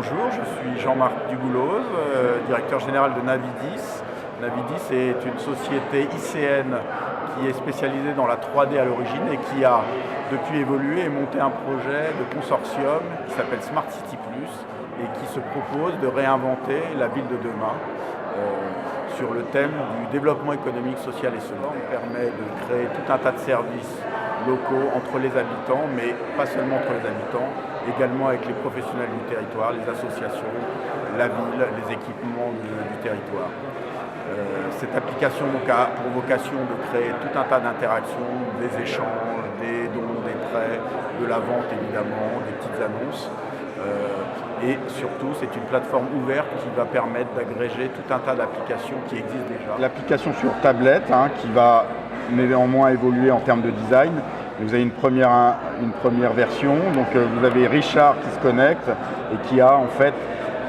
bonjour, je suis Jean-Marc Dugouloz, directeur général de Navidis. Navidis est une société ICN qui est spécialisée dans la 3D à l'origine et qui a depuis évolué et monté un projet de consortium qui s'appelle Smart City Plus et qui se propose de réinventer la ville de demain sur le thème du développement économique, social et solidaire. On permet de créer tout un tas de services locaux entre les habitants, mais pas seulement entre les habitants, également avec les professionnels du territoire, les associations, la ville, les équipements du territoire. Cette application donc, a pour vocation de créer tout un tas d'interactions, des échanges, des dons, des prêts, de la vente évidemment, des petites annonces. Et surtout, c'est une plateforme ouverte qui va permettre d'agréger tout un tas d'applications qui existent déjà. L'application sur tablette qui va néanmoins évoluer en termes de design. Vous avez une première version, donc vous avez Richard qui se connecte et qui a en fait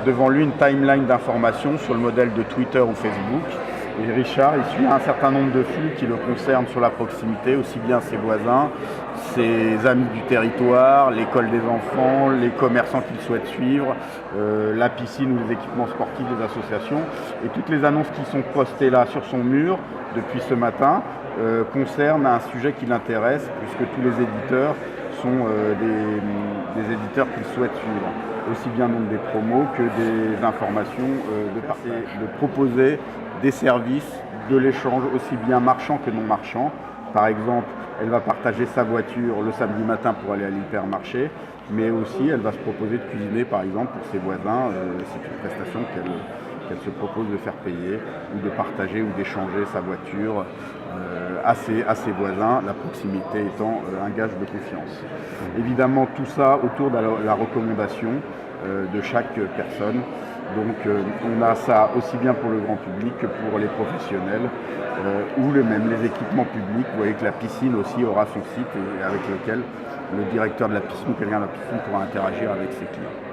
devant lui une timeline d'informations sur le modèle de Twitter ou Facebook. Et Richard, il suit un certain nombre de flux qui le concernent sur la proximité, aussi bien ses voisins, ses amis du territoire, l'école des enfants, les commerçants qu'il souhaite suivre, la piscine ou les équipements sportifs des associations. Et toutes les annonces qui sont postées là sur son mur depuis ce matin concernent un sujet qui l'intéresse, puisque tous les éditeurs sont des éditeurs qu'il souhaite suivre, aussi bien donc des promos que des informations, de proposer des services, de l'échange aussi bien marchand que non marchand. Par exemple, elle va partager sa voiture le samedi matin pour aller à l'hypermarché, mais aussi elle va se proposer de cuisiner par exemple pour ses voisins. C'est une prestation qu'elle se propose de faire payer ou de partager ou d'échanger sa voiture à ses voisins, la proximité étant un gage de confiance. Évidemment, tout ça autour de la recommandation de chaque personne. Donc on a ça aussi bien pour le grand public que pour les professionnels ou même les équipements publics. Vous voyez que la piscine aussi aura son site et avec lequel le directeur de la piscine ou quelqu'un de la piscine pourra interagir avec ses clients.